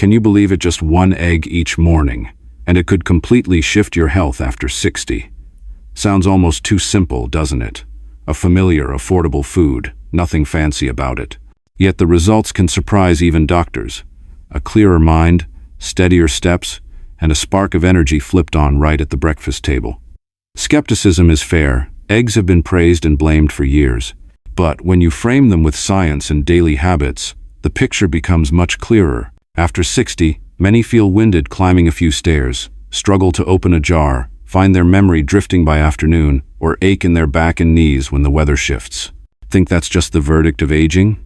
Can you believe it? Just one egg each morning, and it could completely shift your health after 60. Sounds almost too simple, doesn't it? A familiar, affordable food, nothing fancy about it. Yet the results can surprise even doctors. A clearer mind, steadier steps, and a spark of energy flipped on right at the breakfast table. Skepticism is fair. Eggs have been praised and blamed for years. But when you frame them with science and daily habits, the picture becomes much clearer. After 60, many feel winded climbing a few stairs, struggle to open a jar, find their memory drifting by afternoon, or ache in their back and knees when the weather shifts. Think that's just the verdict of aging?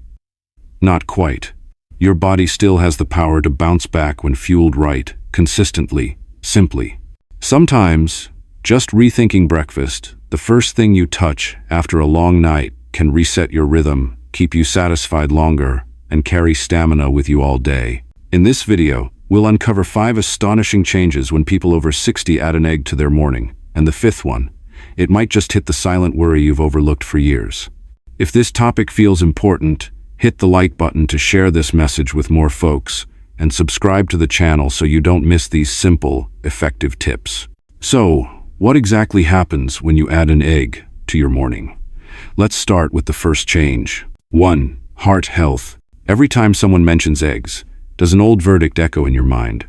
Not quite. Your body still has the power to bounce back when fueled right, consistently, simply. Sometimes, just rethinking breakfast, the first thing you touch after a long night, can reset your rhythm, keep you satisfied longer, and carry stamina with you all day. In this video, we'll uncover 5 astonishing changes when people over 60 add an egg to their morning. And the 5th one, it might just hit the silent worry you've overlooked for years. If this topic feels important, hit the like button to share this message with more folks, and subscribe to the channel so you don't miss these simple, effective tips. So, what exactly happens when you add an egg to your morning? Let's start with the first change. 1. Heart health. Every time someone mentions eggs, does an old verdict echo in your mind?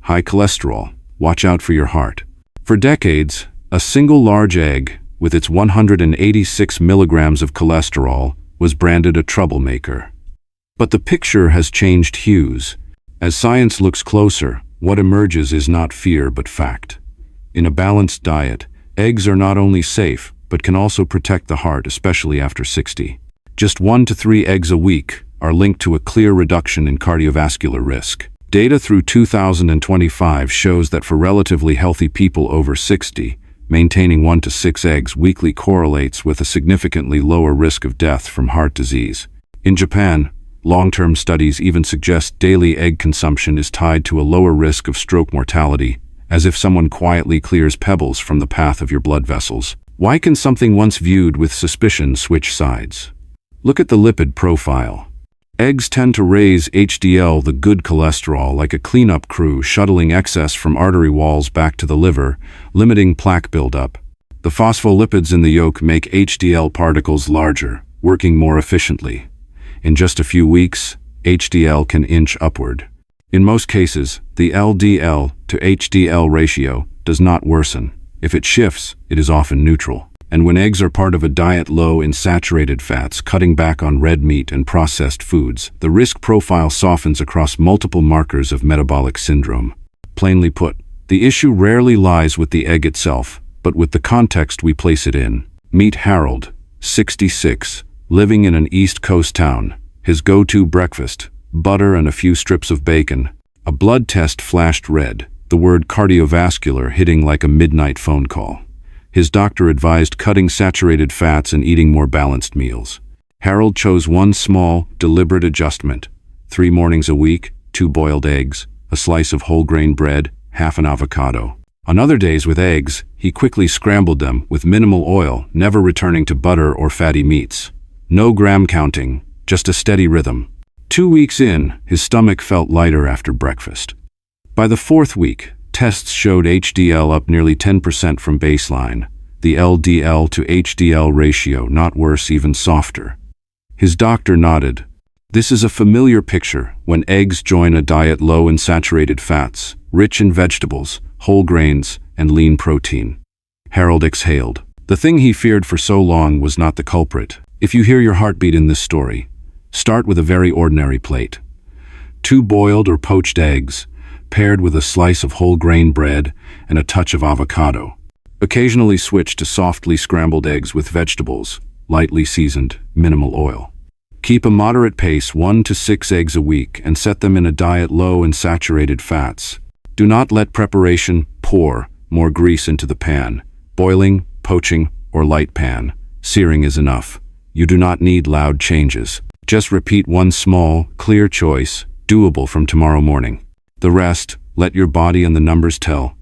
High cholesterol. Watch out for your heart. For decades, a single large egg, with its 186 milligrams of cholesterol, was branded a troublemaker. But the picture has changed hues. As science looks closer, what emerges is not fear but fact. In a balanced diet, eggs are not only safe, but can also protect the heart, especially after 60. Just 1 to 3 eggs a week are linked to a clear reduction in cardiovascular risk. Data through 2025 shows that for relatively healthy people over 60, maintaining 1 to 6 eggs weekly correlates with a significantly lower risk of death from heart disease. In Japan, long-term studies even suggest daily egg consumption is tied to a lower risk of stroke mortality, as if someone quietly clears pebbles from the path of your blood vessels. Why can something once viewed with suspicion switch sides? Look at the lipid profile. Eggs tend to raise HDL, the good cholesterol, like a cleanup crew shuttling excess from artery walls back to the liver, limiting plaque buildup. The phospholipids in the yolk make HDL particles larger, working more efficiently. In just a few weeks, HDL can inch upward. In most cases, the LDL to HDL ratio does not worsen. If it shifts, it is often neutral. And when eggs are part of a diet low in saturated fats, cutting back on red meat and processed foods, the risk profile softens across multiple markers of metabolic syndrome. Plainly put, the issue rarely lies with the egg itself, but with the context we place it in. Meet Harold, 66, living in an East Coast town. His go-to breakfast, butter and a few strips of bacon. A blood test flashed red, the word cardiovascular hitting like a midnight phone call. His doctor advised cutting saturated fats and eating more balanced meals. Harold chose one small, deliberate adjustment: 3 mornings a week, 2 boiled eggs, a slice of whole grain bread, half an avocado. On other days with eggs, he quickly scrambled them with minimal oil, never returning to butter or fatty meats. No gram counting, just a steady rhythm. 2 weeks in, his stomach felt lighter after breakfast. By the 4th week, tests showed HDL up nearly 10% from baseline, the LDL to HDL ratio not worse, even softer. His doctor nodded. This is a familiar picture when eggs join a diet low in saturated fats, rich in vegetables, whole grains, and lean protein. Harold exhaled. The thing he feared for so long was not the culprit. If you hear your heartbeat in this story, start with a very ordinary plate. 2 boiled or poached eggs, paired with a slice of whole grain bread and a touch of avocado. Occasionally switch to softly scrambled eggs with vegetables, lightly seasoned, minimal oil. Keep a moderate pace, 1 to 6 eggs a week, and set them in a diet low in saturated fats. Do not let preparation pour more grease into the pan. Boiling, poaching, or light pan, searing is enough. You do not need loud changes. Just repeat one small, clear choice, doable from tomorrow morning. The rest, let your body and the numbers tell.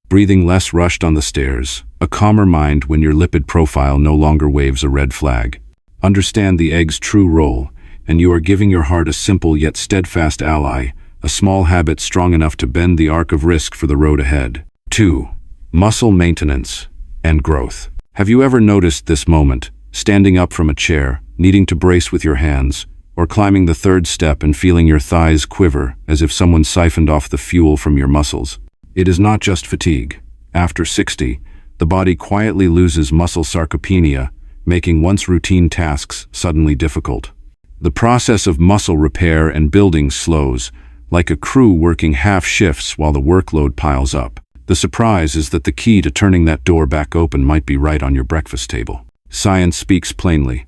Breathing less rushed on the stairs, a calmer mind when your lipid profile no longer waves a red flag. Understand the egg's true role, and you are giving your heart a simple yet steadfast ally, a small habit strong enough to bend the arc of risk for the road ahead. 2. Muscle maintenance and growth. Have you ever noticed this moment, standing up from a chair, needing to brace with your hands, or climbing the third step and feeling your thighs quiver as if someone siphoned off the fuel from your muscles? It is not just fatigue. After 60, the body quietly loses muscle sarcopenia, making once routine tasks suddenly difficult. The process of muscle repair and building slows, like a crew working half shifts while the workload piles up. The surprise is that the key to turning that door back open might be right on your breakfast table. Science speaks plainly.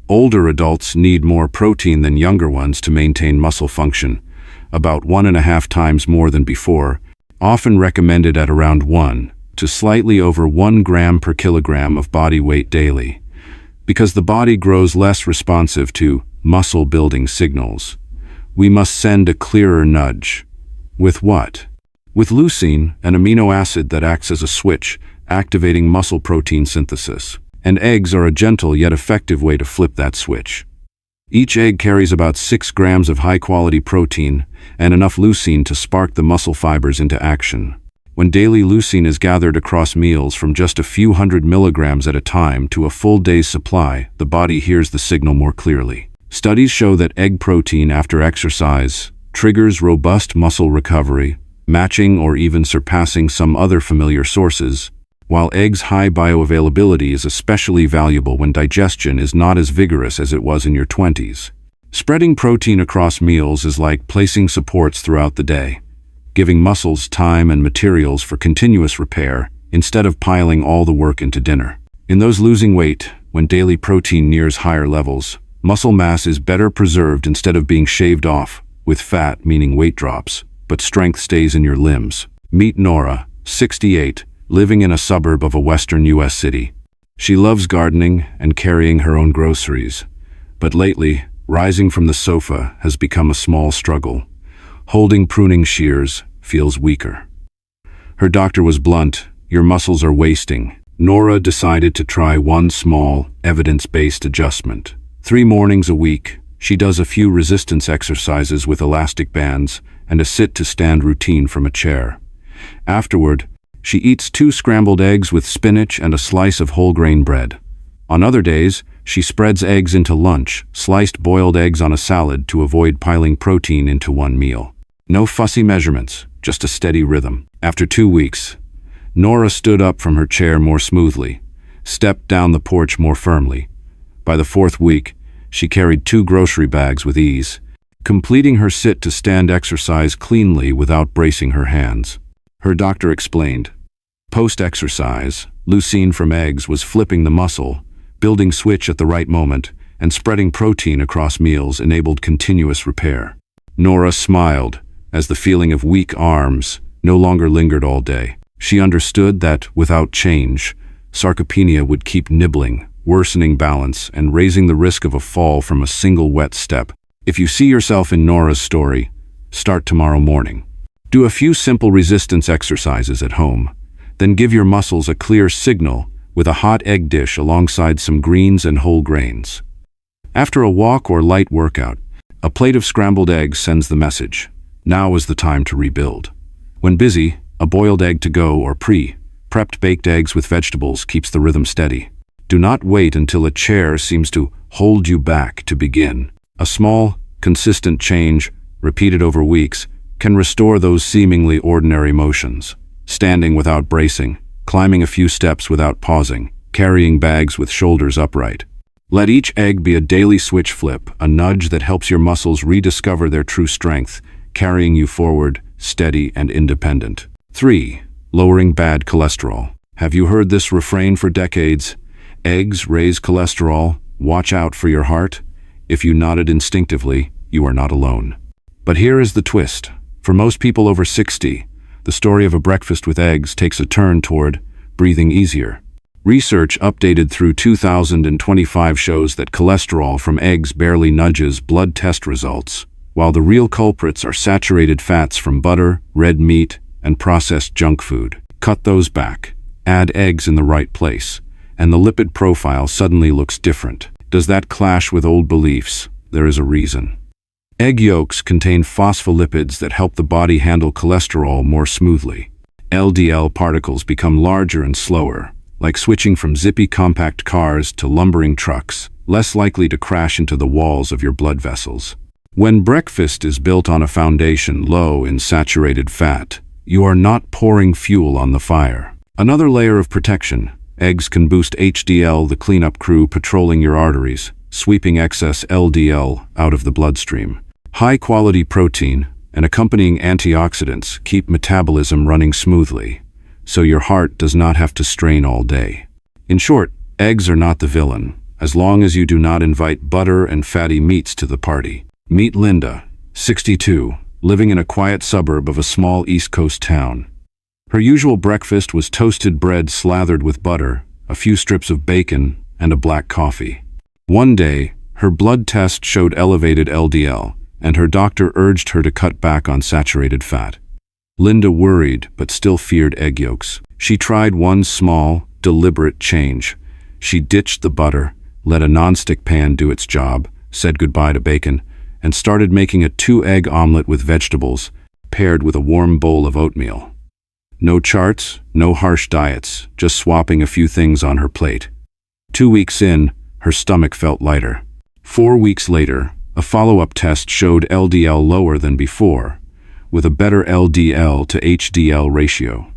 Older adults need more protein than younger ones to maintain muscle function, about 1.5 times more than before, often recommended at around 1 to slightly over 1 gram per kilogram of body weight daily, because the body grows less responsive to muscle-building signals. We must send a clearer nudge. With what? With leucine, an amino acid that acts as a switch, activating muscle protein synthesis. And eggs are a gentle yet effective way to flip that switch. Each egg carries about 6 grams of high-quality protein and enough leucine to spark the muscle fibers into action. When daily leucine is gathered across meals from just a few hundred milligrams at a time to a full day's supply, the body hears the signal more clearly. Studies show that egg protein after exercise triggers robust muscle recovery, matching or even surpassing some other familiar sources, while eggs' high bioavailability is especially valuable when digestion is not as vigorous as it was in your 20s. Spreading protein across meals is like placing supports throughout the day, giving muscles time and materials for continuous repair instead of piling all the work into dinner. In those losing weight, when daily protein nears higher levels, muscle mass is better preserved instead of being shaved off, with fat meaning weight drops, but strength stays in your limbs. Meet Nora, 68, living in a suburb of a western U.S. city. She loves gardening and carrying her own groceries, but lately, rising from the sofa has become a small struggle. Holding pruning shears feels weaker. Her doctor was blunt: "Your muscles are wasting." Nora decided to try one small, evidence-based adjustment. 3 mornings a week, she does a few resistance exercises with elastic bands and a sit-to-stand routine from a chair. Afterward, she eats 2 scrambled eggs with spinach and a slice of whole grain bread. On other days, she spreads eggs into lunch, sliced boiled eggs on a salad to avoid piling protein into one meal. No fussy measurements, just a steady rhythm. After 2 weeks, Nora stood up from her chair more smoothly, stepped down the porch more firmly. By the 4th week, she carried 2 grocery bags with ease, completing her sit-to-stand exercise cleanly without bracing her hands. Her doctor explained, post-exercise, leucine from eggs was flipping the muscle, building switch at the right moment, and spreading protein across meals enabled continuous repair. Nora smiled as the feeling of weak arms no longer lingered all day. She understood that, without change, sarcopenia would keep nibbling, worsening balance and raising the risk of a fall from a single wet step. If you see yourself in Nora's story, start tomorrow morning. Do a few simple resistance exercises at home, then give your muscles a clear signal with a hot egg dish alongside some greens and whole grains. After a walk or light workout, a plate of scrambled eggs sends the message: now is the time to rebuild. When busy, a boiled egg to go or pre-prepped baked eggs with vegetables keeps the rhythm steady. Do not wait until a chair seems to hold you back to begin. A small, consistent change, repeated over weeks, can restore those seemingly ordinary motions. Standing without bracing, climbing a few steps without pausing, carrying bags with shoulders upright. Let each egg be a daily switch flip, a nudge that helps your muscles rediscover their true strength, carrying you forward, steady and independent. 3. Lowering bad cholesterol. Have you heard this refrain for decades? Eggs raise cholesterol, watch out for your heart. If you nodded instinctively, you are not alone. But here is the twist. For most people over 60, the story of a breakfast with eggs takes a turn toward breathing easier. Research updated through 2025 shows that cholesterol from eggs barely nudges blood test results, while the real culprits are saturated fats from butter, red meat, and processed junk food. Cut those back. Add eggs in the right place, and the lipid profile suddenly looks different. Does that clash with old beliefs? There is a reason. Egg yolks contain phospholipids that help the body handle cholesterol more smoothly. LDL particles become larger and slower, like switching from zippy compact cars to lumbering trucks, less likely to crash into the walls of your blood vessels. When breakfast is built on a foundation low in saturated fat, you are not pouring fuel on the fire. Another layer of protection. Eggs can boost HDL, the cleanup crew patrolling your arteries, sweeping excess LDL out of the bloodstream. High-quality protein and accompanying antioxidants keep metabolism running smoothly, so your heart does not have to strain all day. In short, eggs are not the villain, as long as you do not invite butter and fatty meats to the party. Meet Linda, 62, living in a quiet suburb of a small East Coast town. Her usual breakfast was toasted bread slathered with butter, a few strips of bacon, and a black coffee. One day, her blood test showed elevated LDL, and her doctor urged her to cut back on saturated fat. Linda worried, but still feared egg yolks. She tried one small, deliberate change. She ditched the butter, let a nonstick pan do its job, said goodbye to bacon, and started making a 2-egg omelet with vegetables, paired with a warm bowl of oatmeal. No charts, no harsh diets, just swapping a few things on her plate. 2 weeks in, her stomach felt lighter. 4 weeks later, a follow-up test showed LDL lower than before, with a better LDL to HDL ratio.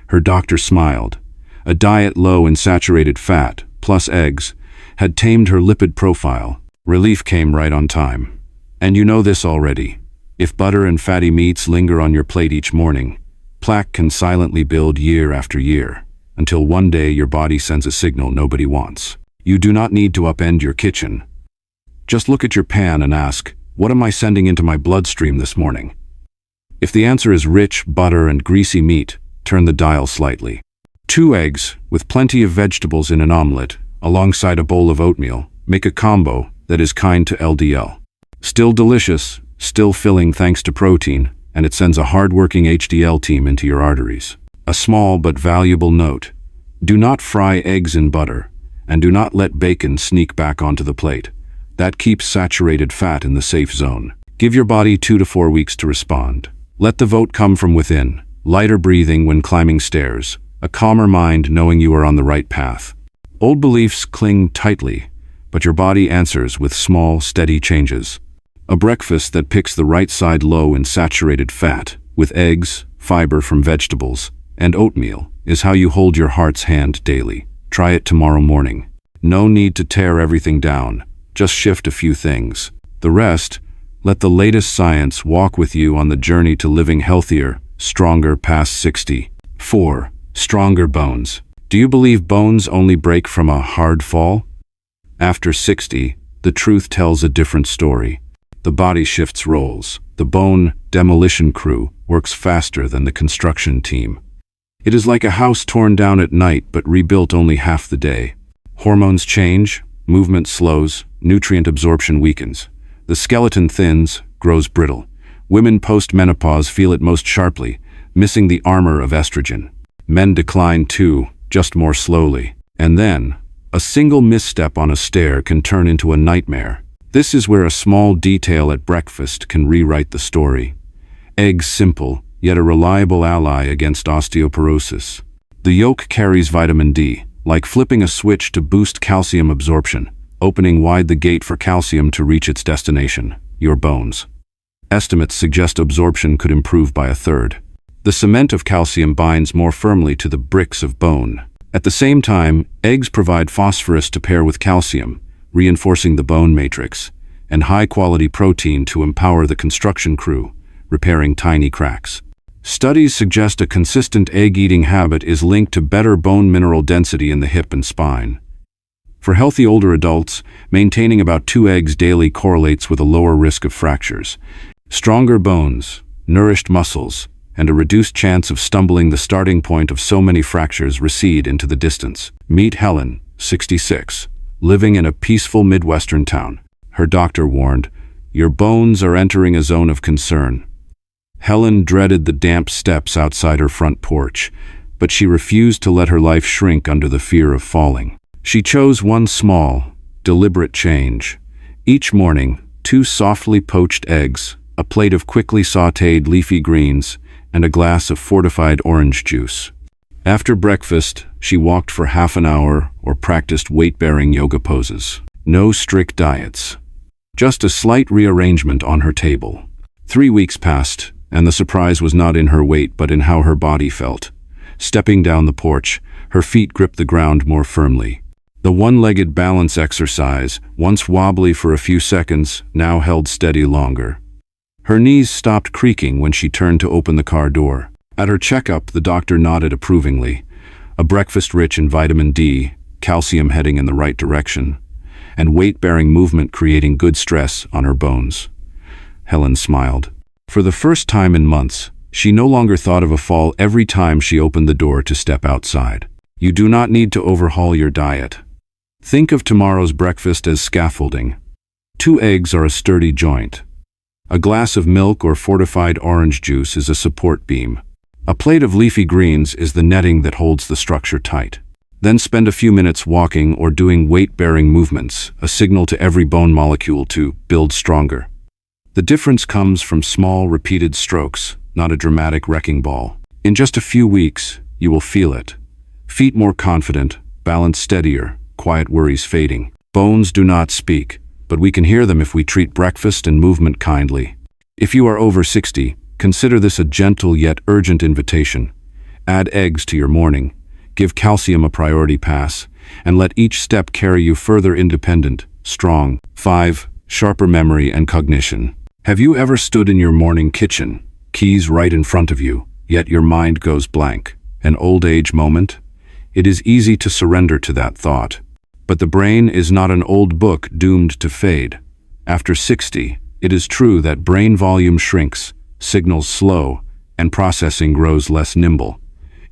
Her doctor smiled. A diet low in saturated fat, plus eggs, had tamed her lipid profile. Relief came right on time. And you know this already. If butter and fatty meats linger on your plate each morning, plaque can silently build year after year, until one day your body sends a signal nobody wants. You do not need to upend your kitchen. Just look at your pan and ask, what am I sending into my bloodstream this morning? If the answer is rich butter and greasy meat, turn the dial slightly. 2 eggs, with plenty of vegetables in an omelet, alongside a bowl of oatmeal, make a combo that is kind to LDL. Still delicious, still filling thanks to protein, and it sends a hard-working HDL team into your arteries. A small but valuable note. Do not fry eggs in butter, and do not let bacon sneak back onto the plate. That keeps saturated fat in the safe zone. Give your body 2 to 4 weeks to respond. Let the vote come from within. Lighter breathing when climbing stairs. A calmer mind knowing you are on the right path. Old beliefs cling tightly, but your body answers with small, steady changes. A breakfast that picks the right side low in saturated fat, with eggs, fiber from vegetables, and oatmeal, is how you hold your heart's hand daily. Try it tomorrow morning. No need to tear everything down. Just shift a few things. The rest, let the latest science walk with you on the journey to living healthier, stronger past 60. 4. Stronger bones. Do you believe bones only break from a hard fall? After 60, the truth tells a different story. The body shifts roles. The bone demolition crew works faster than the construction team. It is like a house torn down at night but rebuilt only half the day. Hormones change, movement slows, nutrient absorption weakens. The skeleton thins, grows brittle. Women post-menopause feel it most sharply, missing the armor of estrogen. Men decline too, just more slowly. And then, a single misstep on a stair can turn into a nightmare. This is where a small detail at breakfast can rewrite the story. Eggs simple, yet a reliable ally against osteoporosis. The yolk carries vitamin D, like flipping a switch to boost calcium absorption, opening wide the gate for calcium to reach its destination, your bones. Estimates suggest absorption could improve by 1/3. The cement of calcium binds more firmly to the bricks of bone. At the same time, eggs provide phosphorus to pair with calcium, reinforcing the bone matrix, and high-quality protein to empower the construction crew, repairing tiny cracks. Studies suggest a consistent egg-eating habit is linked to better bone mineral density in the hip and spine. For healthy older adults, maintaining about 2 eggs daily correlates with a lower risk of fractures, stronger bones, nourished muscles, and a reduced chance of stumbling. The starting point of so many fractures recede into the distance. Meet Helen, 66. Living in a peaceful Midwestern town. Her doctor warned, "Your bones are entering a zone of concern." Helen dreaded the damp steps outside her front porch, but she refused to let her life shrink under the fear of falling. She chose one small, deliberate change. Each morning, 2 softly poached eggs, a plate of quickly sautéed leafy greens, and a glass of fortified orange juice. After breakfast, she walked for half an hour or practiced weight-bearing yoga poses. No strict diets. Just a slight rearrangement on her table. 3 weeks passed, and the surprise was not in her weight but in how her body felt. Stepping down the porch, her feet gripped the ground more firmly. The one-legged balance exercise, once wobbly for a few seconds, now held steady longer. Her knees stopped creaking when she turned to open the car door. At her checkup, the doctor nodded approvingly. A breakfast rich in vitamin D, calcium heading in the right direction, and weight-bearing movement creating good stress on her bones. Helen smiled. For the first time in months, she no longer thought of a fall every time she opened the door to step outside. You do not need to overhaul your diet. Think of tomorrow's breakfast as scaffolding. 2 eggs are a sturdy joint. A glass of milk or fortified orange juice is a support beam. A plate of leafy greens is the netting that holds the structure tight. Then spend a few minutes walking or doing weight-bearing movements, a signal to every bone molecule to build stronger. The difference comes from small, repeated strokes, not a dramatic wrecking ball. In just a few weeks, you will feel it. Feet more confident, balance steadier, quiet worries fading. Bones do not speak, but we can hear them if we treat breakfast and movement kindly. If you are over 60, consider this a gentle yet urgent invitation. Add eggs to your morning, give calcium a priority pass, and let each step carry you further independent, strong. 5. Sharper memory and cognition. Have you ever stood in your morning kitchen, keys right in front of you, yet your mind goes blank? An old age moment? It is easy to surrender to that thought. But the brain is not an old book doomed to fade. After 60, it is true that brain volume shrinks, signals slow, and processing grows less nimble.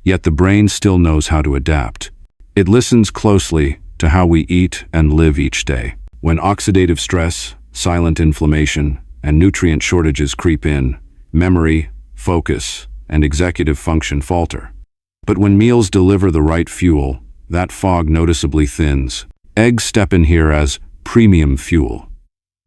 Yet the brain still knows how to adapt. It listens closely to how we eat and live each day. When oxidative stress, silent inflammation, and nutrient shortages creep in, memory, focus, and executive function falter. But when meals deliver the right fuel, that fog noticeably thins. Eggs step in here as premium fuel.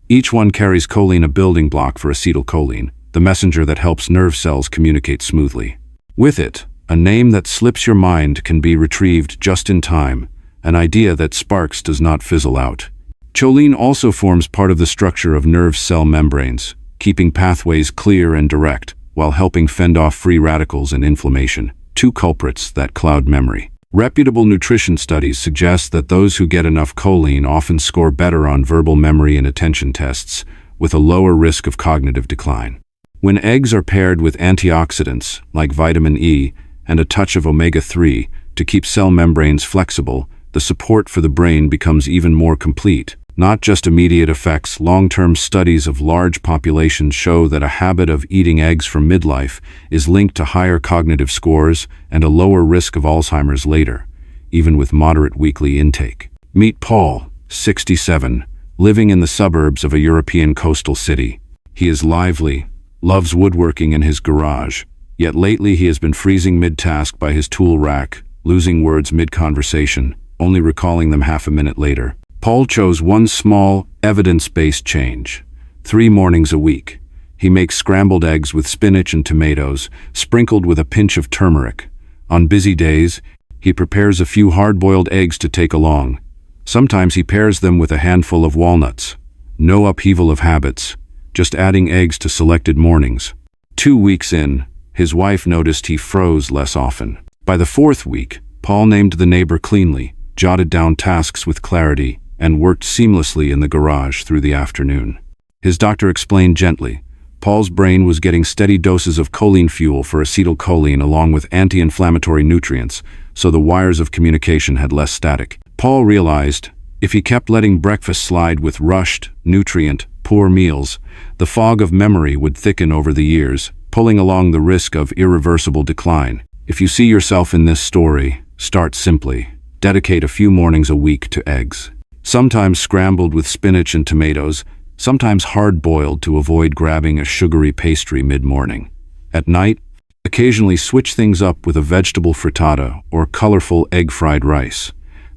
Each one carries choline, a building block for acetylcholine, the messenger that helps nerve cells communicate smoothly. With it, a name that slips your mind can be retrieved just in time, an idea that sparks does not fizzle out. Choline also forms part of the structure of nerve cell membranes, keeping pathways clear and direct, while helping fend off free radicals and inflammation, 2 culprits that cloud memory. Reputable nutrition studies suggest that those who get enough choline often score better on verbal memory and attention tests, with a lower risk of cognitive decline. When eggs are paired with antioxidants, like vitamin E, and a touch of omega-3 to keep cell membranes flexible, the support for the brain becomes even more complete. Not just immediate effects, long-term studies of large populations show that a habit of eating eggs from midlife is linked to higher cognitive scores and a lower risk of Alzheimer's later, even with moderate weekly intake. Meet Paul, 67, living in the suburbs of a European coastal city. He is lively, loves woodworking in his garage, yet lately he has been freezing mid-task by his tool rack, losing words mid-conversation, only recalling them half a minute later. Paul chose one small, evidence-based change. 3 mornings a week. He makes scrambled eggs with spinach and tomatoes, sprinkled with a pinch of turmeric. On busy days, he prepares a few hard-boiled eggs to take along. Sometimes he pairs them with a handful of walnuts. No upheaval of habits, just adding eggs to selected mornings. 2 weeks in, his wife noticed he froze less often. By the 4th week, Paul named the neighbor cleanly, jotted down tasks with clarity, and worked seamlessly in the garage through the afternoon. His doctor explained gently, Paul's brain was getting steady doses of choline fuel for acetylcholine along with anti-inflammatory nutrients, so the wires of communication had less static. Paul realized, if he kept letting breakfast slide with rushed, nutrient-poor meals, the fog of memory would thicken over the years, pulling along the risk of irreversible decline. If you see yourself in this story, start simply. Dedicate a few mornings a week to eggs. Sometimes scrambled with spinach and tomatoes, sometimes hard-boiled to avoid grabbing a sugary pastry mid-morning. At night, occasionally switch things up with a vegetable frittata or colorful egg-fried rice.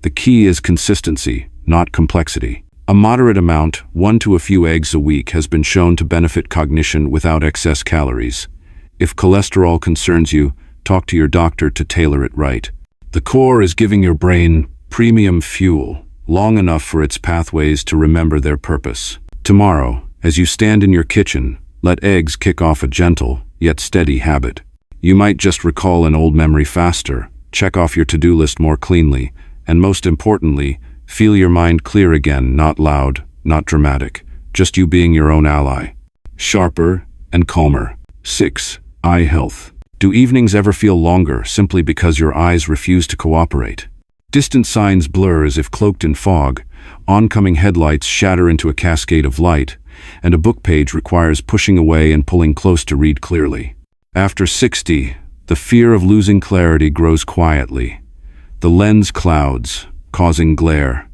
The key is consistency, not complexity. A moderate amount, 1 to a few eggs a week, has been shown to benefit cognition without excess calories. If cholesterol concerns you, talk to your doctor to tailor it right. The core is giving your brain premium fuel, long enough for its pathways to remember their purpose. Tomorrow, as you stand in your kitchen, let eggs kick off a gentle, yet steady habit. You might just recall an old memory faster, check off your to-do list more cleanly, and most importantly, feel your mind clear again, not loud, not dramatic, just you being your own ally. Sharper and calmer. 6. Eye health. Do evenings ever feel longer simply because your eyes refuse to cooperate? Distant signs blur as if cloaked in fog, oncoming headlights shatter into a cascade of light, and a book page requires pushing away and pulling close to read clearly. After 60, the fear of losing clarity grows quietly. The lens clouds, causing glare.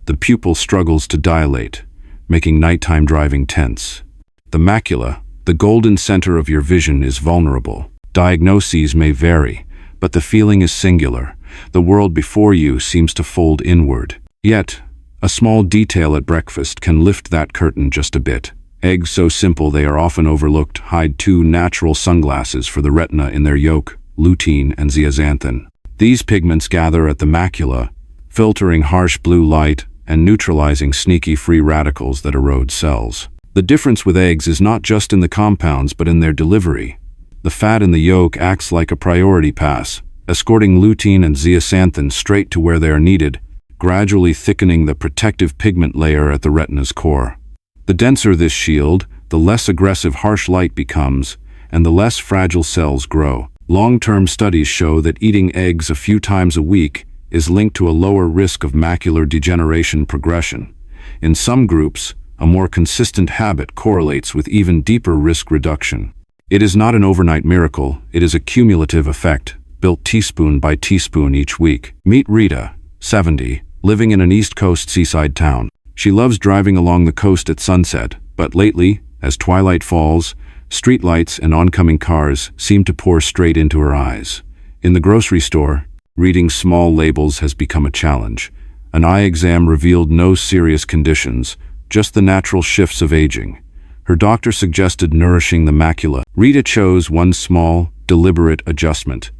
The pupil struggles to dilate, making nighttime driving tense. The macula, the golden center of your vision, is vulnerable. Diagnoses may vary, but the feeling is singular. The world before you seems to fold inward. Yet, a small detail at breakfast can lift that curtain just a bit. Eggs so simple they are often overlooked hide 2 natural sunglasses for the retina in their yolk, lutein and zeaxanthin. These pigments gather at the macula, filtering harsh blue light and neutralizing sneaky free radicals that erode cells. The difference with eggs is not just in the compounds but in their delivery. The fat in the yolk acts like a priority pass, escorting lutein and zeaxanthin straight to where they are needed, gradually thickening the protective pigment layer at the retina's core. The denser this shield, the less aggressive harsh light becomes, and the less fragile cells grow. Long-term studies show that eating eggs a few times a week is linked to a lower risk of macular degeneration progression. In some groups, a more consistent habit correlates with even deeper risk reduction. It is not an overnight miracle, it is a cumulative effect, built teaspoon by teaspoon each week. Meet Rita, 70, living in an East Coast seaside town. She loves driving along the coast at sunset, but lately, as twilight falls, streetlights and oncoming cars seem to pour straight into her eyes. In the grocery store, reading small labels has become a challenge. An eye exam revealed no serious conditions, just the natural shifts of aging. Her doctor suggested nourishing the macula. Rita chose one small, deliberate adjustment.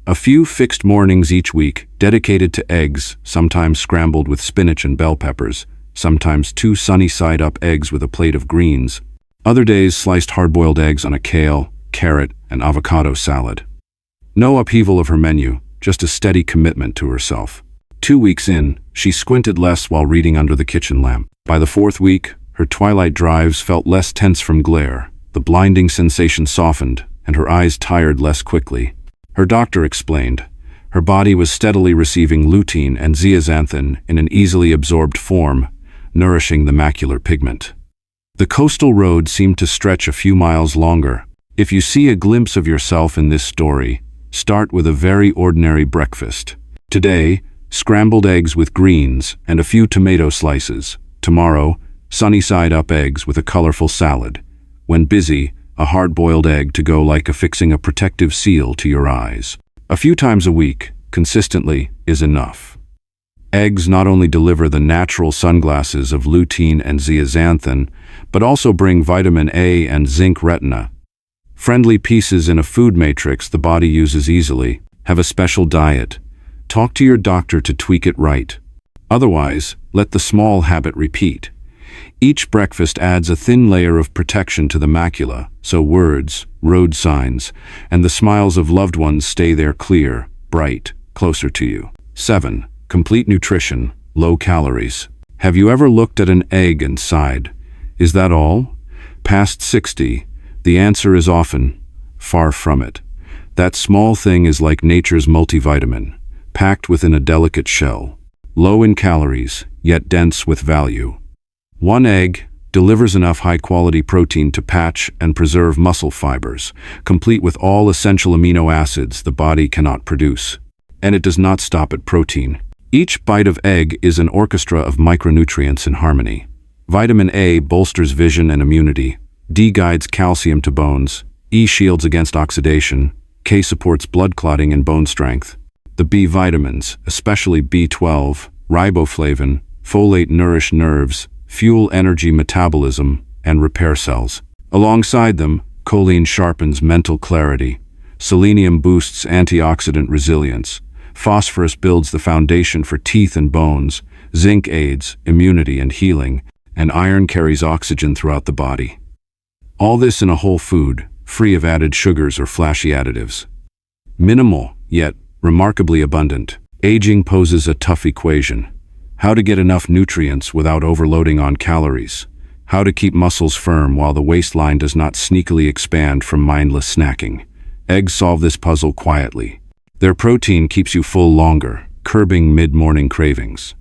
A few fixed mornings each week, dedicated to eggs, sometimes scrambled with spinach and bell peppers, sometimes 2 sunny-side-up eggs with a plate of greens. Other days, sliced hard-boiled eggs on a kale, carrot, and avocado salad. No upheaval of her menu, just a steady commitment to herself. 2 weeks in, she squinted less while reading under the kitchen lamp. By the 4th week, her twilight drives felt less tense from glare. The blinding sensation softened, and her eyes tired less quickly. Her doctor explained, her body was steadily receiving lutein and zeaxanthin in an easily absorbed form, nourishing the macular pigment. The coastal road seemed to stretch a few miles longer. If you see a glimpse of yourself in this story, start with a very ordinary breakfast. Today, scrambled eggs with greens and a few tomato slices. Tomorrow, sunny-side-up eggs with a colorful salad. When busy, a hard-boiled egg to go like affixing a protective seal to your eyes. A few times a week, consistently, is enough. Eggs not only deliver the natural sunglasses of lutein and zeaxanthin, but also bring vitamin A and zinc retina. Friendly pieces in a food matrix the body uses easily. Have a special diet. Talk to your doctor to tweak it right. Otherwise, let the small habit repeat. Each breakfast adds a thin layer of protection to the macula, so words, road signs, and the smiles of loved ones stay there clear, bright, closer to you. 7. Complete nutrition, low calories. Have you ever looked at an egg and sighed, is that all? Past 60, the answer is often, far from it. That small thing is like nature's multivitamin, packed within a delicate shell. Low in calories, yet dense with value. One egg delivers enough high-quality protein to patch and preserve muscle fibers, complete with all essential amino acids the body cannot produce. And it does not stop at protein. Each bite of egg is an orchestra of micronutrients in harmony. Vitamin A bolsters vision and immunity. D guides calcium to bones. E shields against oxidation. K supports blood clotting and bone strength. The B vitamins, especially B12, riboflavin, Folate nourish nerves, fuel energy metabolism, and repair cells. Alongside them, choline sharpens mental clarity. Selenium boosts antioxidant resilience. Phosphorus builds the foundation for teeth and bones. Zinc aids immunity and healing, and iron carries oxygen throughout the body. All this in a whole food, free of added sugars or flashy additives. Minimal, yet remarkably abundant. Aging poses a tough equation. How to get enough nutrients without overloading on calories. How to keep muscles firm while the waistline does not sneakily expand from mindless snacking. Eggs solve this puzzle quietly. Their protein keeps you full longer, curbing mid-morning cravings.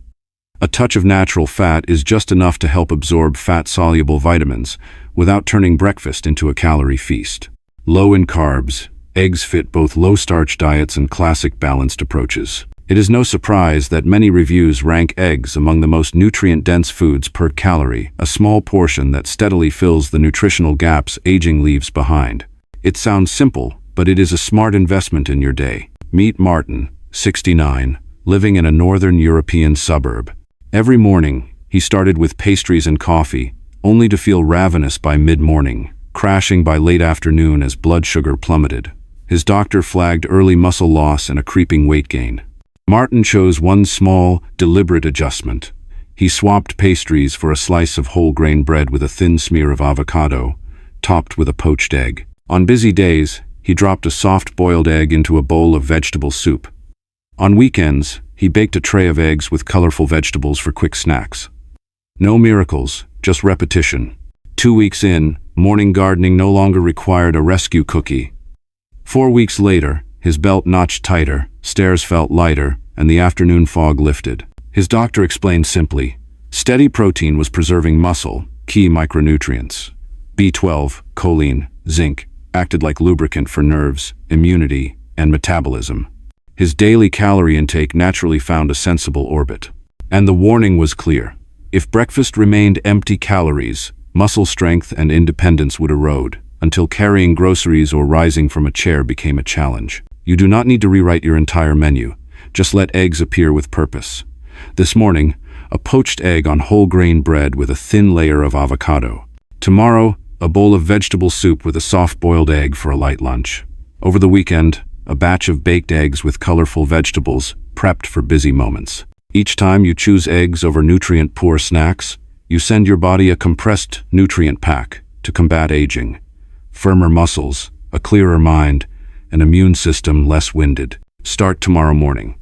A touch of natural fat is just enough to help absorb fat-soluble vitamins without turning breakfast into a calorie feast. Low in carbs, eggs fit both low-starch diets and classic balanced approaches. It is no surprise that many reviews rank eggs among the most nutrient-dense foods per calorie, a small portion that steadily fills the nutritional gaps aging leaves behind. It sounds simple, but it is a smart investment in your day. Meet Martin, 69, living in a northern European suburb. Every morning, he started with pastries and coffee, only to feel ravenous by mid-morning, crashing by late afternoon as blood sugar plummeted. His doctor flagged early muscle loss and a creeping weight gain. Martin chose one small, deliberate adjustment. He swapped pastries for a slice of whole grain bread with a thin smear of avocado, topped with a poached egg. On busy days, he dropped a soft boiled egg into a bowl of vegetable soup. On weekends, he baked a tray of eggs with colorful vegetables for quick snacks. No miracles, just repetition. 2 weeks in, morning gardening no longer required a rescue cookie. 4 weeks later, his belt notched tighter, stairs felt lighter, and the afternoon fog lifted. His doctor explained simply, steady protein was preserving muscle, key micronutrients. B12, choline, zinc, acted like lubricant for nerves, immunity, and metabolism. His daily calorie intake naturally found a sensible orbit. And the warning was clear. If breakfast remained empty calories, muscle strength and independence would erode, until carrying groceries or rising from a chair became a challenge. You do not need to rewrite your entire menu. Just let eggs appear with purpose. This morning, a poached egg on whole grain bread with a thin layer of avocado. Tomorrow, a bowl of vegetable soup with a soft boiled egg for a light lunch. Over the weekend, a batch of baked eggs with colorful vegetables, prepped for busy moments. Each time you choose eggs over nutrient-poor snacks, you send your body a compressed nutrient pack to combat aging. Firmer muscles, a clearer mind, an immune system less winded. Start tomorrow morning.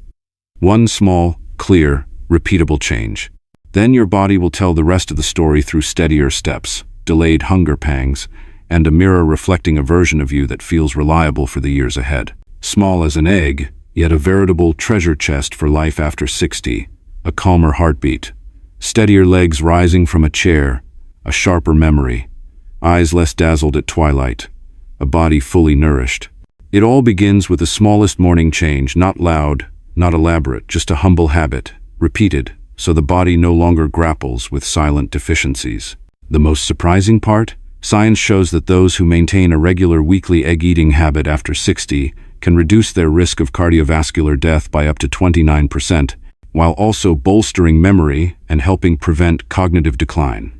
One small, clear, repeatable change. Then your body will tell the rest of the story through steadier steps, delayed hunger pangs, and a mirror reflecting a version of you that feels reliable for the years ahead. Small as an egg, yet a veritable treasure chest for life after 60, a calmer heartbeat, steadier legs rising from a chair, a sharper memory, eyes less dazzled at twilight, a body fully nourished. It all begins with the smallest morning change, not loud, not elaborate, just a humble habit, repeated, so the body no longer grapples with silent deficiencies. The most surprising part? Science shows that those who maintain a regular weekly egg-eating habit after 60 can reduce their risk of cardiovascular death by up to 29%, while also bolstering memory and helping prevent cognitive decline.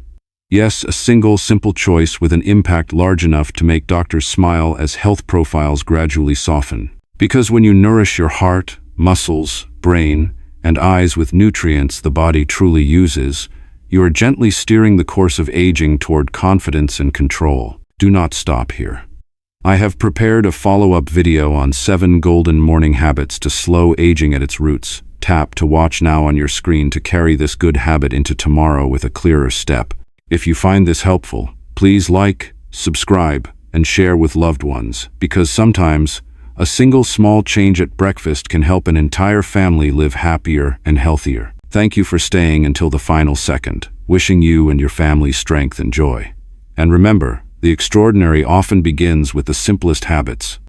Yes, a single, simple choice with an impact large enough to make doctors smile as health profiles gradually soften. Because when you nourish your heart, muscles, brain, and eyes with nutrients the body truly uses, you are gently steering the course of aging toward confidence and control. Do not stop here. I have prepared a follow-up video on 7 golden morning habits to slow aging at its roots. Tap to watch now on your screen to carry this good habit into tomorrow with a clearer step. If you find this helpful, please like, subscribe, and share with loved ones, because sometimes a single small change at breakfast can help an entire family live happier and healthier. Thank you for staying until the final second, wishing you and your family strength and joy. And remember, the extraordinary often begins with the simplest habits.